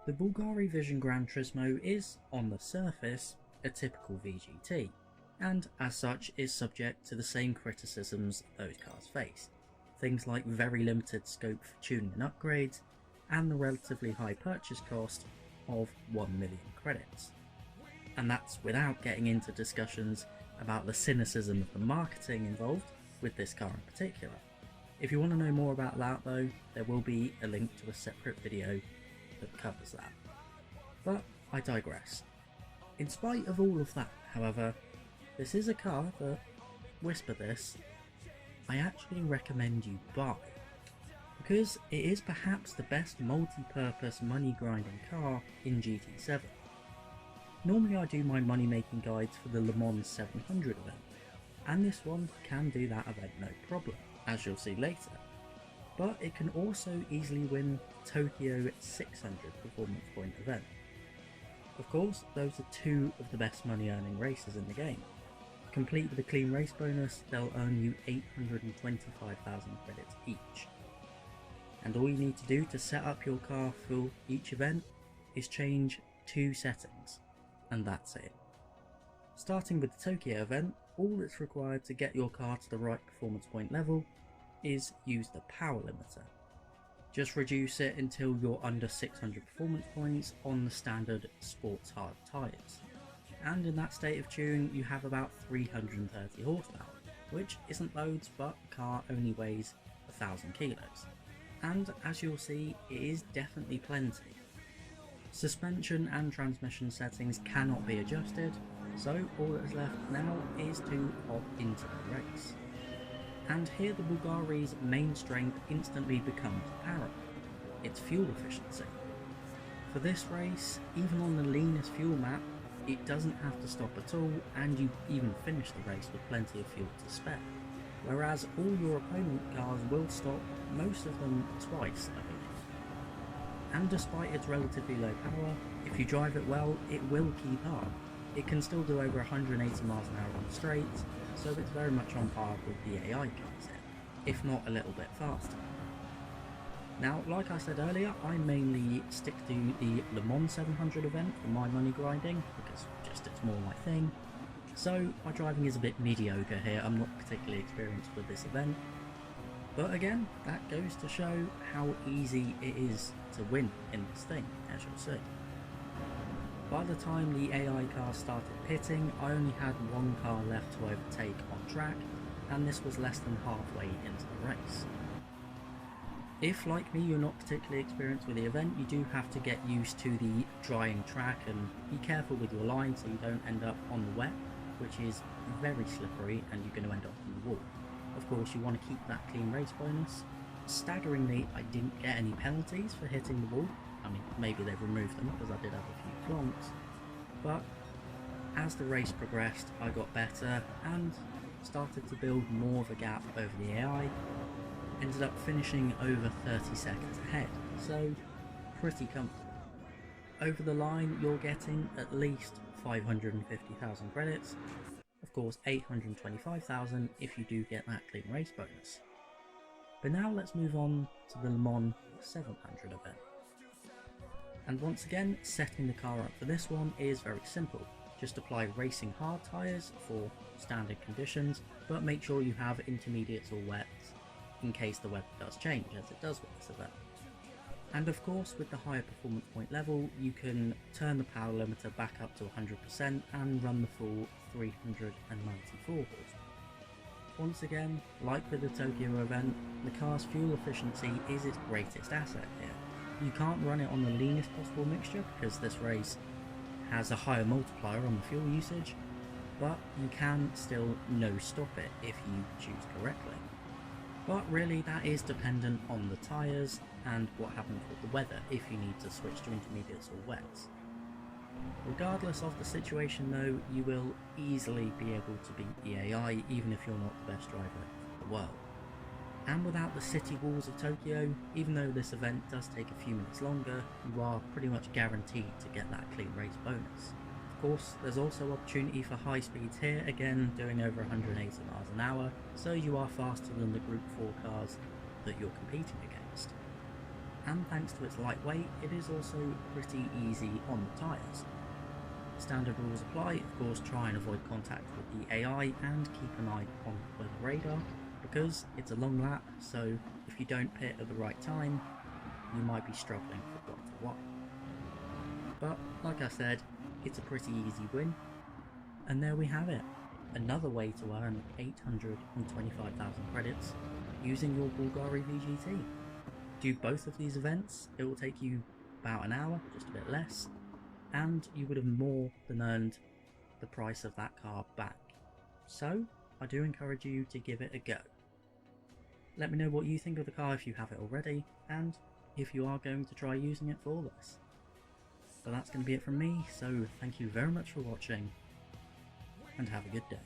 The Bulgari Vision Gran Turismo is, on the surface, a typical VGT, and as such is subject to the same criticisms those cars face. Things like very limited scope for tuning and upgrades, and the relatively high purchase cost of 1 million credits. And that's without getting into discussions about the cynicism of the marketing involved with this car in particular. If you want to know more about that though, there will be a link to a separate video that covers that. But I digress. In spite of all of that, however, this is a car that, whisper this, I actually recommend you buy, because it is perhaps the best multi-purpose money grinding car in GT7. Normally I do my money making guides for the Le Mans 700 event, and this one can do that event no problem, as you'll see later. But it can also easily win the Tokyo 600 performance point event. Of course, those are two of the best money earning races in the game. Complete with a clean race bonus, they'll earn you 825,000 credits each. And all you need to do to set up your car for each event is change 2 settings, and that's it. Starting with the Tokyo event, all that's required to get your car to the right performance point level is use the power limiter. Just reduce it until you're under 600 performance points on the standard sports hard tyres. And in that state of tune you have about 330 horsepower, which isn't loads, but the car only weighs 1,000 kilos. And as you'll see, it is definitely plenty. Suspension and transmission settings cannot be adjusted, so all that is left now is to hop into the race. And here the Bulgari's main strength instantly becomes apparent: its fuel efficiency. For this race, even on the leanest fuel map, it doesn't have to stop at all, and you even finish the race with plenty of fuel to spare. Whereas all your opponent cars will stop, most of them twice, I believe. And despite its relatively low power, if you drive it well, it will keep up. It can still do over 180 miles an hour on the straights, so it's very much on par with the AI cars here, if not a little bit faster. Now, like I said earlier, I mainly stick to the Le Mans 700 event for my money grinding, because just it's more my thing. So my driving is a bit mediocre here, I'm not particularly experienced with this event. But again, that goes to show how easy it is to win in this thing, as you'll see. By the time the AI car started pitting, I only had one car left to overtake on track, and this was less than halfway into the race. If, like me, you're not particularly experienced with the event, you do have to get used to the drying track and be careful with your line so you don't end up on the wet, which is very slippery and you're going to end up on the wall. Of course, you want to keep that clean race bonus. Staggeringly, I didn't get any penalties for hitting the wall. I mean, maybe they've removed them because I did have a few plonks, but as the race progressed I got better and started to build more of a gap over the AI, ended up finishing over 30 seconds ahead, so pretty comfortable. Over the line you're getting at least 550,000 credits, of course 825,000 if you do get that clean race bonus. But now let's move on to the Le Mans 700 event. And once again, setting the car up for this one is very simple. Just apply racing hard tyres for standard conditions, but make sure you have intermediates or wets in case the weather does change, as it does with this event. And of course, with the higher performance point level, you can turn the power limiter back up to 100% and run the full 394 horsepower. Once again, like with the Tokyo event, the car's fuel efficiency is its greatest asset here. You can't run it on the leanest possible mixture because this race has a higher multiplier on the fuel usage, but you can still no stop it if you choose correctly. But really that is dependent on the tyres and what happens with the weather if you need to switch to intermediates or wets. Regardless of the situation though, you will easily be able to beat the AI even if you're not the best driver in the world. And without the city walls of Tokyo, even though this event does take a few minutes longer, you are pretty much guaranteed to get that clean race bonus. Of course, there's also opportunity for high speeds here, again doing over 180 miles an hour, so you are faster than the Group 4 cars that you're competing against. and thanks to its lightweight, it is also pretty easy on the tyres. Standard rules apply. Of course, try and avoid contact with the AI and keep an eye on the radar, because it's a long lap, so if you don't pit at the right time, you might be struggling for quite a while. But like I said, it's a pretty easy win, and there we have it. Another way to earn 825,000 credits using your BVLGARI VGT. Do both of these events, it will take you about an hour, just a bit less, and you would have more than earned the price of that car back. So I do encourage you to give it a go. Let me know what you think of the car if you have it already, and if you are going to try using it for this. But that's going to be it from me, so thank you very much for watching, and have a good day.